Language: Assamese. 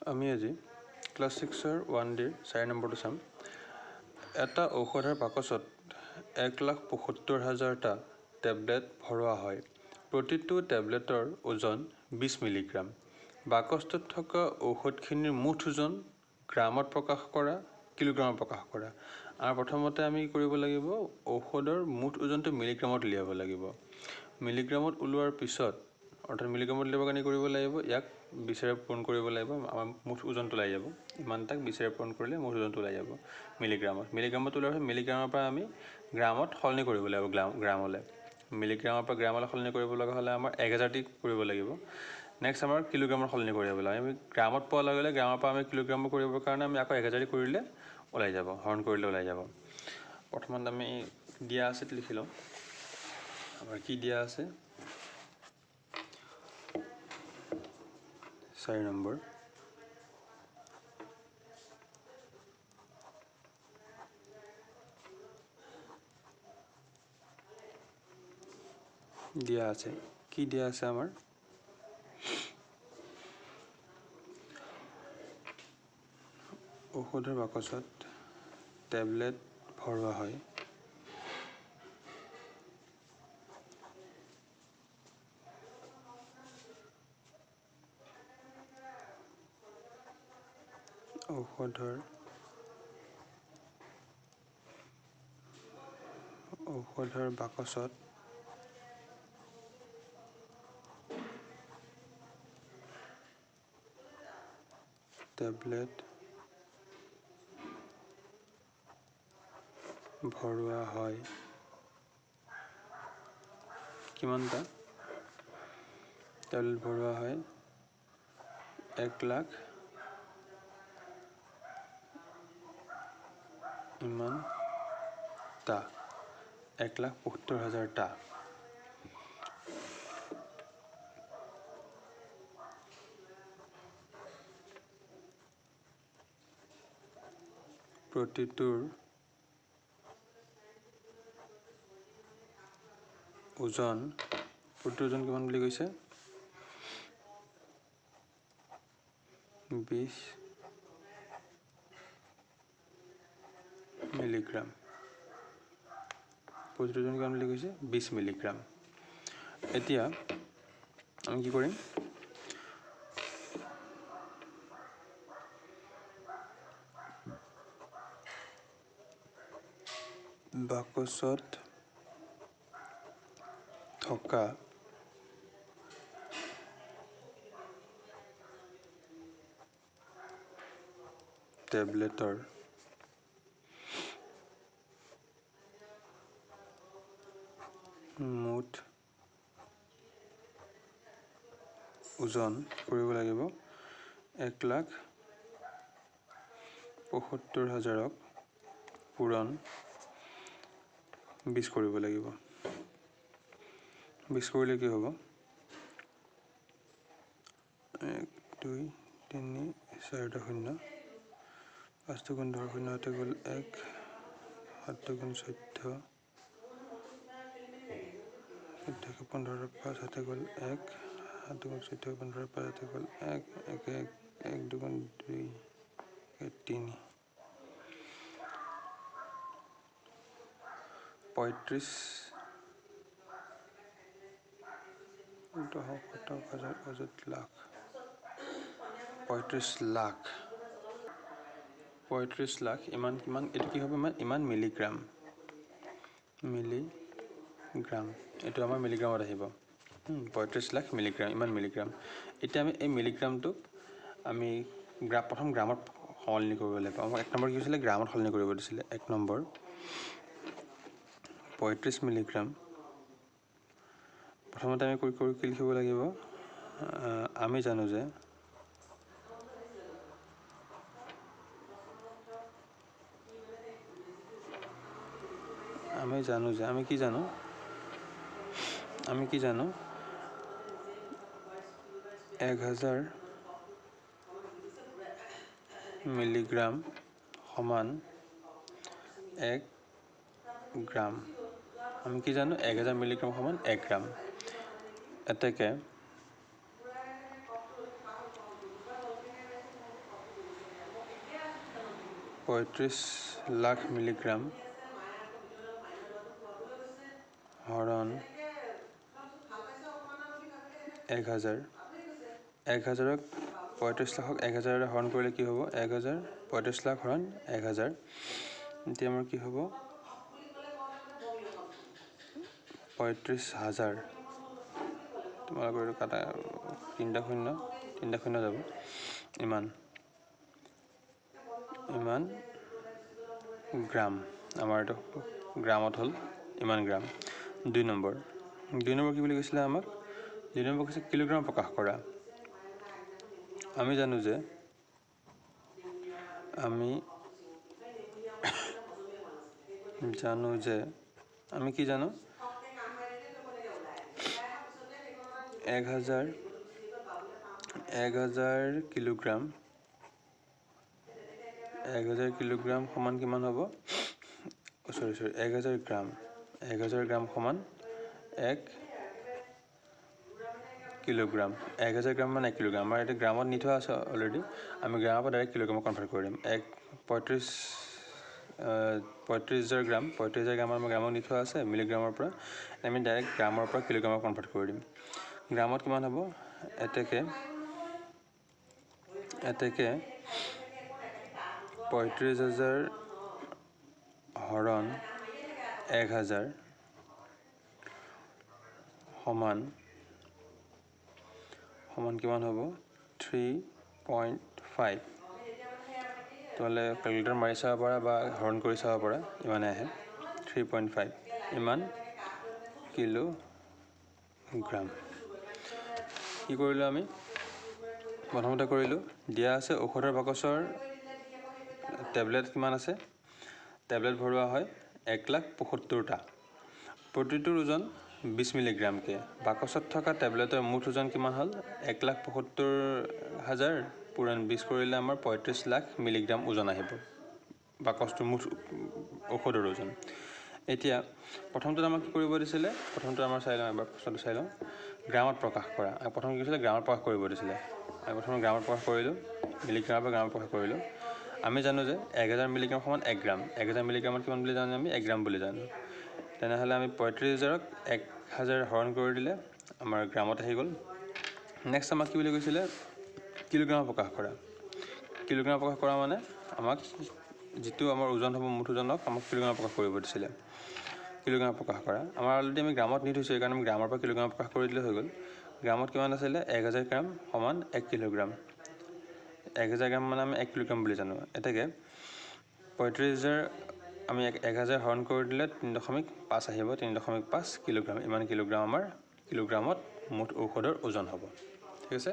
আমি আজি ক্লাছ 6ৰ 1Dৰ 4 নম্বৰটো চাম। এটা ঔষধৰ বাকচত 1,75,000টা টেবলেট ভৰোৱা হয়। প্ৰতিটো টেবলেটৰ ওজন 20 মিলিগ্ৰাম। বাকচটোত থকা ঔষধখিনিৰ মুঠ ওজন গ্ৰামত প্ৰকাশ কৰা, কিলোগ্ৰামত প্ৰকাশ কৰা। আৰু প্ৰথমতে আমি কৰিব লাগিব ঔষধৰ মুঠ ওজনটো মিলিগ্ৰামত উলিয়াব লাগিব। মিলিগ্ৰামত ওলোৱাৰ পিছত অৰ্থাৎ মিলিগ্ৰামত উলিয়াবৰ কাৰণে কৰিব লাগিব ইয়াক 20ৰে পূৰণ কৰিব লাগিব। আমাৰ মুঠ ওজনটো ওলাই যাব। ইমান তাক 20ৰে পূৰণ কৰিলে মুঠ ওজনটো ওলাই যাব মিলিগ্ৰামত ওলোৱাৰ পিছত মিলিগ্ৰামৰ পৰা আমি গ্ৰামত সলনি কৰিব লাগিব গ্ৰামলৈ। মিলিগ্ৰামৰ পৰা গ্ৰামলৈ সলনি কৰিব লগা হ'লে আমাৰ 1000 কৰিব লাগিব। নেক্সট আমাৰ কিলোগ্ৰামত সলনি কৰিব লাগিব। আমি গ্ৰামত পোৱাৰ লগে লগে গ্ৰামৰ পৰা আমি কিলোগ্ৰামত কৰিবৰ কাৰণে আমি আকৌ 1000 কৰিলে ওলাই যাব, হৰণ কৰিলে ওলাই যাব। প্ৰথমত আমি দিয়া আছে লিখি লওঁ। আমাৰ কি দিয়া আছে 4 নম্বৰ। দিয়া আছে কি দিয়া আছে আমাৰ ঔষধৰ বাকচত টেবলেট ভৰোৱা হয়। ঔষধৰ বাকচত টেবলেট ভৰোৱা হয়। কিমানটা টেবলেট ভৰোৱা হয়? 1,00,000 ইমানটা 1,75,000টা। প্ৰতিটোৰ ওজন কিমান বুলি কৈছে? 20 মিলিগ্ৰাম। প্ৰতিটোৰ ওজন কিমান বুলি কৈছে? 20 মিলিগ্ৰাম। এতিয়া আমি কি কৰিম? বাকচত থকা টেবলেটৰ মুঠ ওজন কৰিব লাগিব 1,75,000ক পূৰণ 20 কৰিব লাগিব। 20 কৰিলে কি হ'ব? 1 2 3 4 0 5 2 10 0 7 গ'ল 1 7 2 14 15 5 7 গ'ল 1 7 2 14 15 5 7 গ'ল 1 1 1 2 2 3 35 লাখ 35 লাখ 35 লাখ ইমান কিমান এইটো কি হ'ব? ইমান মিলিগ্ৰাম এইটো আমাৰ মিলিগ্ৰামত আহিব। 35 লাখ মিলিগ্ৰাম, ইমান মিলিগ্ৰাম। এতিয়া আমি এই মিলিগ্ৰামটোক আমি প্ৰথম গ্ৰামত সলনি কৰিব লাগিব। আমাক 1 নম্বৰ কি হৈছিলে? গ্ৰামত সলনি কৰিব দিছিলে। 1 নম্বৰ 35 মিলিগ্ৰাম। প্ৰথমতে আমি কি লিখিব লাগিব? আমি জানো যে আমি কি জানো 1000 মিলিগ্ৰাম সমান 1 গ্ৰাম। আমি কি জানো 1000 মিলিগ্ৰাম সমান 1 গ্ৰাম। এতেকে 35 লাখ মিলিগ্ৰাম হৰণ 1000 1000ক 35 লাখক 1000 হৰণ কৰিলে কি হ'ব 1000 35 লাখ হৰণ 1000 এতিয়া আমাৰ কি হ'ব 35,000 তোমালোকৰ কাটা 3 শূন্য যাব ইমান গ্ৰাম আমাৰ এইটো গ্ৰামত হ'ল ইমান গ্ৰাম 2 নম্বৰ কি বুলি কৈছিলে আমাক 2 নম্বৰ কৈছে কিলোগ্ৰাম প্ৰকাশ কৰা আমি জানো যে আমি কি জানো 1000 কিলোগ্ৰাম 1000 কিলোগ্ৰাম সমান কিমান হ'ব 1000 গ্ৰাম 1000 গ্ৰাম সমান 1 কিলোগ্ৰাম 1000 গ্ৰাম মানে 1 কিলোগ্ৰাম আমাৰ এটা গ্ৰামত নি থোৱা আছে অলৰেডি আমি গ্ৰামৰ পৰা ডাইৰেক্ট কিলোগ্ৰামত কনভাৰ্ট কৰি দিম 35,000 গ্ৰাম আমাৰ গ্ৰামত নি থোৱা আছে মিলিগ্ৰামৰ পৰা আমি ডাইৰেক্ট গ্ৰামৰ পৰা কিলোগ্ৰামত কনভাৰ্ট কৰি দিম গ্ৰামত কিমান হ'ব এতেকে 35,000 হৰণ 1000 সমান কিমান হ'ব 3.5 তোমালে ক্যালকুলেটৰ মাৰি চাব পাৰা বা হৰণ কৰি চাব পাৰা ইমানে আহে 3.5 ইমান কিলোগ্ৰাম কি কৰিলো আমি প্ৰথমতে কৰিলো দিয়া আছে ঔষধৰ বাকচৰ টেবলেট কিমান আছে টেবলেট ভৰোৱা হয় 1,75,000টা প্ৰতিটোৰ ওজন 20 মিলিগ্ৰাম কে বাকচত থকা টেবলেটৰ মুঠ ওজন কিমান হ'ল 1,75,000 পূৰণ 20 কৰিলে আমাৰ 35 লাখ মিলিগ্ৰাম ওজন আহিব বাকচটোৰ মুঠ ঔষধৰ ওজন এতিয়া প্ৰথমটো আমাক কি কৰিব দিছিলে প্ৰথমটো আমাৰ চাই লওঁ এবাৰ প্ৰশ্নটো চাই লওঁ গ্ৰামত প্ৰকাশ কৰা প্ৰথম কি কৈছিলে গ্ৰামত প্ৰকাশ কৰিব দিছিলে আমি প্ৰথমে গ্ৰামত প্ৰকাশ কৰিলো মিলিগ্ৰামৰ পৰা গ্ৰামত প্ৰকাশ কৰিলো আমি জানো যে 1000 মিলিগ্ৰাম সমান 1 গ্ৰাম 1000 মিলিগ্ৰামত কিমান বুলি জানো আমি 1 গ্ৰাম বুলি জানো তেনেহলে আমি 35,000ক 1000 হৰণ কৰি দিলে আমাৰ গ্ৰামত আহি গ'ল নেক্সট আমাক কি বুলি কৈছিলে কিলোগ্ৰাম প্ৰকাশ কৰা মানে আমাক যেটো আমাৰ ওজন হ'ব মুঠ ওজনক আমাক কিলোগ্ৰাম প্ৰকাশ কৰিব দিছিলে কিলোগ্ৰাম প্ৰকাশ কৰা আমাৰ অলৰেডি আমি গ্ৰামত নি থৈছো কাৰণ আমি গ্ৰামৰ পৰা কিলোগ্ৰাম প্ৰকাশ কৰি দিলে হৈ গ'ল গ্ৰামত কিমান আছিল 1000 গ্ৰাম সমান 1 কিলোগ্ৰাম 1000 গ্ৰাম মানে আমি 1 কিলোগ্ৰাম বুলি জানো এটাকে 35,000 আমি 1000 হৰণ কৰি দিলে 3.5 আহিব 3.5 কিলোগ্ৰাম ইমান কিলোগ্ৰাম আমাৰ কিলোগ্ৰামত মুঠ ঔষধৰ ওজন হ'ব ঠিক আছে